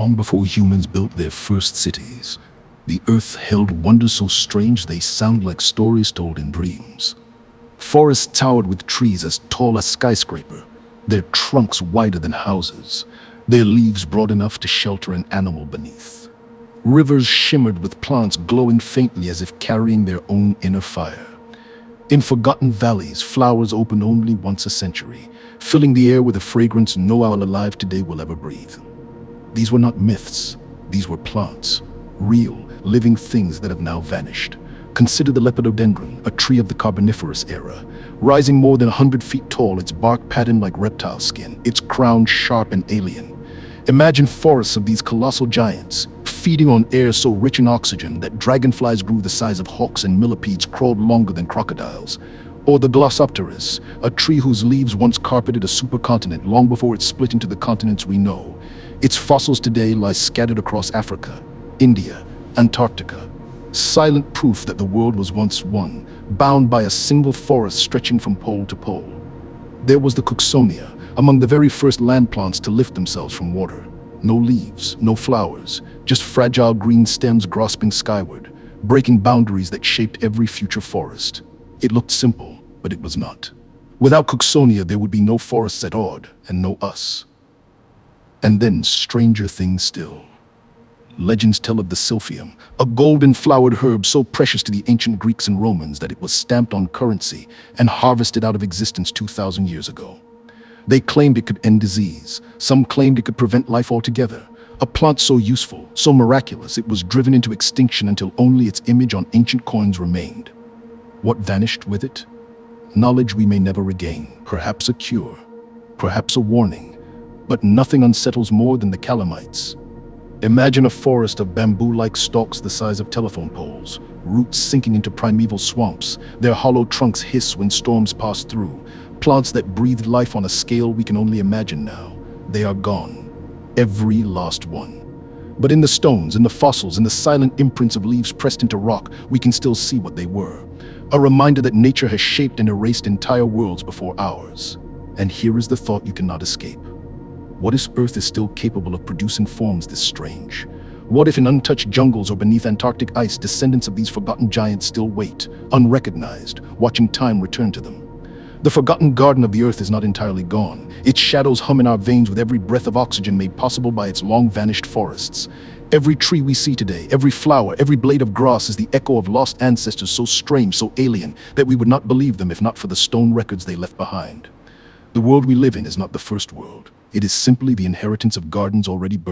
Long before humans built their first cities, the earth held wonders so strange they sound like stories told in dreams. Forests towered with trees as tall as skyscraper, their trunks wider than houses, their leaves broad enough to shelter an animal beneath. Rivers shimmered with plants glowing faintly as if carrying their own inner fire. In forgotten valleys, flowers opened only once a century, filling the air with a fragrance no owl alive today will ever breathe. These were not myths, these were plants, real, living things that have now vanished. Consider the lepidodendron, a tree of the Carboniferous era. Rising more than 100 feet tall, its bark patterned like reptile skin, its crown sharp and alien. Imagine forests of these colossal giants, feeding on air so rich in oxygen that dragonflies grew the size of hawks and millipedes crawled longer than crocodiles. Or the Glossopteris, a tree whose leaves once carpeted a supercontinent long before it split into the continents we know. Its fossils today lie scattered across Africa, India, Antarctica. Silent proof that the world was once one, bound by a single forest stretching from pole to pole. There was the Cooksonia, among the very first land plants to lift themselves from water. No leaves, no flowers, just fragile green stems grasping skyward, breaking boundaries that shaped every future forest. It looked simple, but it was not. Without Cooksonia, there would be no forests at all, and no us. And then, stranger things still. Legends tell of the silphium, a golden-flowered herb so precious to the ancient Greeks and Romans that it was stamped on currency and harvested out of existence 2,000 years ago. They claimed it could end disease. Some claimed it could prevent life altogether. A plant so useful, so miraculous, it was driven into extinction until only its image on ancient coins remained. What vanished with it? Knowledge we may never regain. Perhaps a cure. Perhaps a warning. But nothing unsettles more than the calamites. Imagine a forest of bamboo-like stalks the size of telephone poles, roots sinking into primeval swamps, their hollow trunks hiss when storms pass through, plants that breathed life on a scale we can only imagine now. They are gone. Every last one. But in the stones, in the fossils, in the silent imprints of leaves pressed into rock, we can still see what they were. A reminder that nature has shaped and erased entire worlds before ours. And here is the thought you cannot escape. What if Earth is still capable of producing forms this strange? What if in untouched jungles or beneath Antarctic ice, descendants of these forgotten giants still wait, unrecognized, watching time return to them? The forgotten garden of the Earth is not entirely gone. Its shadows hum in our veins with every breath of oxygen made possible by its long-vanished forests. Every tree we see today, every flower, every blade of grass is the echo of lost ancestors so strange, so alien, that we would not believe them if not for the stone records they left behind. The world we live in is not the first world. It is simply the inheritance of gardens already burned.